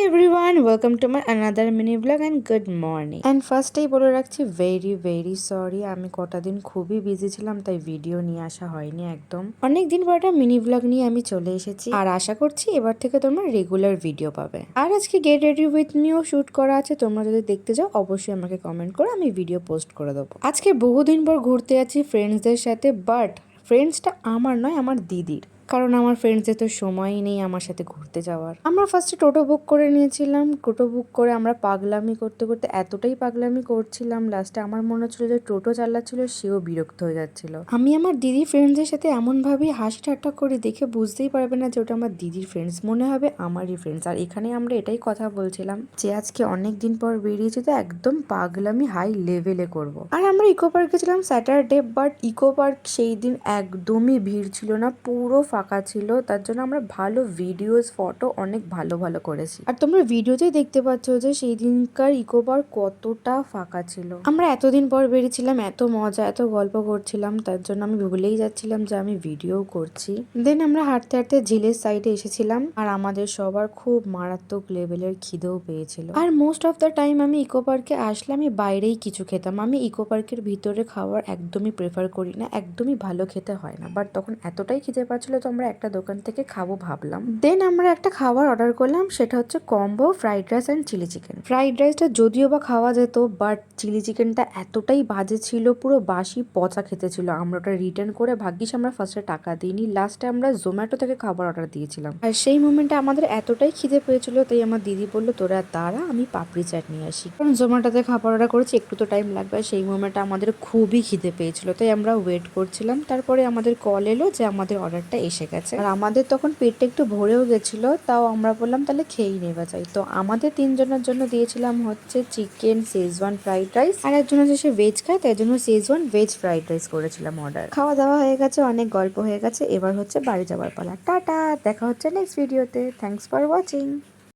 Everyone, welcome to my another mini blog and good morning. And ফার্স্টেই বলে রাখছি very sorry, আমি কটা দিন খুবই বিজি ছিলাম, তাই ভিডিও নিয়ে আসা হয়নি একদম। অনেকদিন পর একটা মিনি ব্লগ নিয়ে আমি চলে এসেছি, আর আশা করছি এবার থেকে তোমরা রেগুলার ভিডিও পাবে। আর আজকে get ready with me shoot করা আছে, তোমরা যদি দেখতে যাও অবশ্যই আমাকে কমেন্ট করো, আমি ভিডিও পোস্ট করে দেবো। আজকে বহুদিন পর ঘুরতে যাচ্ছি ফ্রেন্ডসদের সাথে, বাট ফ্রেন্ডসটা আমার নয়, আমার দিদির। কারণ আমার ফ্রেন্ডসদের তো সময়ই নেই আমার সাথে ঘুরতে যাওয়ার। আমরা ফার্স্টে টোটো বুক করে নিয়েছিলাম। টোটো বুক করে আমরা পাগলামি করতে করতে এতটাই পাগলামি করছিলাম, লাস্টে আমার মনে হচ্ছিল যে টোটো চালাচ্ছিল সেও বিরক্ত হয়ে যাচ্ছিল। আমি আমার দিদির ফ্রেন্ডসদের সাথে এমনভাবেই হাসি ঠাট্টা করে দেখে বুঝতেই পারবে না যে ওটা আমার দিদির ফ্রেন্ডস, মনে হবে আমারই ফ্রেন্ডস। আর এখানে আমরা এটাই কথা বলছিলাম যে আজকে অনেক দিন পর বেরিয়েছি, তো একদম পাগলামি হাই লেভেলে করব। আর আমরা ইকো পার্কে ছিলাম স্যাটারডে, বাট ইকো পার্ক সেই দিন একদমই ভিড় ছিল না, পুরো ফাঁকা ছিল। তার জন্য আমরা ভালো ভিডিওস ফটো অনেক ভালো করেছি। আর তোমরা ভিডিওতেই দেখতে পাচ্ছ যে সেই দিনকার ইকো পার্ক কতটা ফাঁকা ছিল। আমরা এতদিন পর বেরিয়েছিলাম, এত মজা এত গল্প করছিলাম, তার জন্য আমি ভুলেই যাচ্ছিলাম যে আমি ভিডিও করছি। দেন আমরা হাঁটতে হাঁটতে ঝিলের সাইডে এসেছিলাম, আর আমাদের সবার খুব মারাত্মক লেভেলের খিদেও পেয়েছিল। আর মোস্ট অফ দ্য টাইম আমি ইকো পার্কে আসলে আমি বাইরেই কিছু খেতাম। আমি ইকো পার্কের ভিতরে খাবার একদমই প্রেফার করি না, একদমই ভালো খেতে হয় না। বাট তখন এতটাই খিদে পাচ্ছিল তো আমরা একটা দোকান থেকে খাবো ভাবলাম। দেন আমরা একটা খাবার অর্ডার করলাম, সেটা হচ্ছে combo fried rice and chilli chicken. Fried রাইসটা যদিও বা খাওয়া যেত, বাট চিলি চিকেনটা এতটাই বাজে ছিল, পুরো বাসি পচা খেতে ছিল। আমরা ওটা রিটার্ন করে ভাগ্যিস আমরা ফার্স্টে টাকা দিইনি, লাস্টে আমরা জোম্যাটো থেকে খাবার অর্ডার দিয়েছিলাম। আর সেই মোমেন্টে আমাদের এতটাই খিদে পেয়েছিল, তাই আমার দিদি বললো তোরা দাঁড়া, আমি পাপড়ি চাট নিয়ে আসি। কারণ জোম্যাটোতে খাবার অর্ডার করেছি, একটু তো টাইম লাগবে। সেই মোমেন্টে আমাদের খুবই খিদে পেয়েছিল, তাই আমরা ওয়েট করছিলাম। তারপরে আমাদের কল এলো যে আমাদের অর্ডারটা এসে গেছে। আর আমাদের তখন পেটটা একটু ভরেও গেছিল, তাও আমরা বললাম তাহলে খেয়েই নেওয়া যায়। তো আমাদের তিনজনের জন্য দিয়েছিলাম হচ্ছে চিকেন শেজওয়ান ফ্রাইড রাইস, আর একজন হচ্ছে সে ভেজ খায়, তাই জন্য শেজওয়ান ভেজ ফ্রাইড রাইস করেছিলাম অর্ডার। খাওয়া দাওয়া হয়ে গেছে, অনেক গল্প হয়ে গেছে, এবার হচ্ছে বাড়ি যাওয়ার পালা। টাটা, দেখা হচ্ছে নেক্সট ভিডিওতে। Thanks for watching.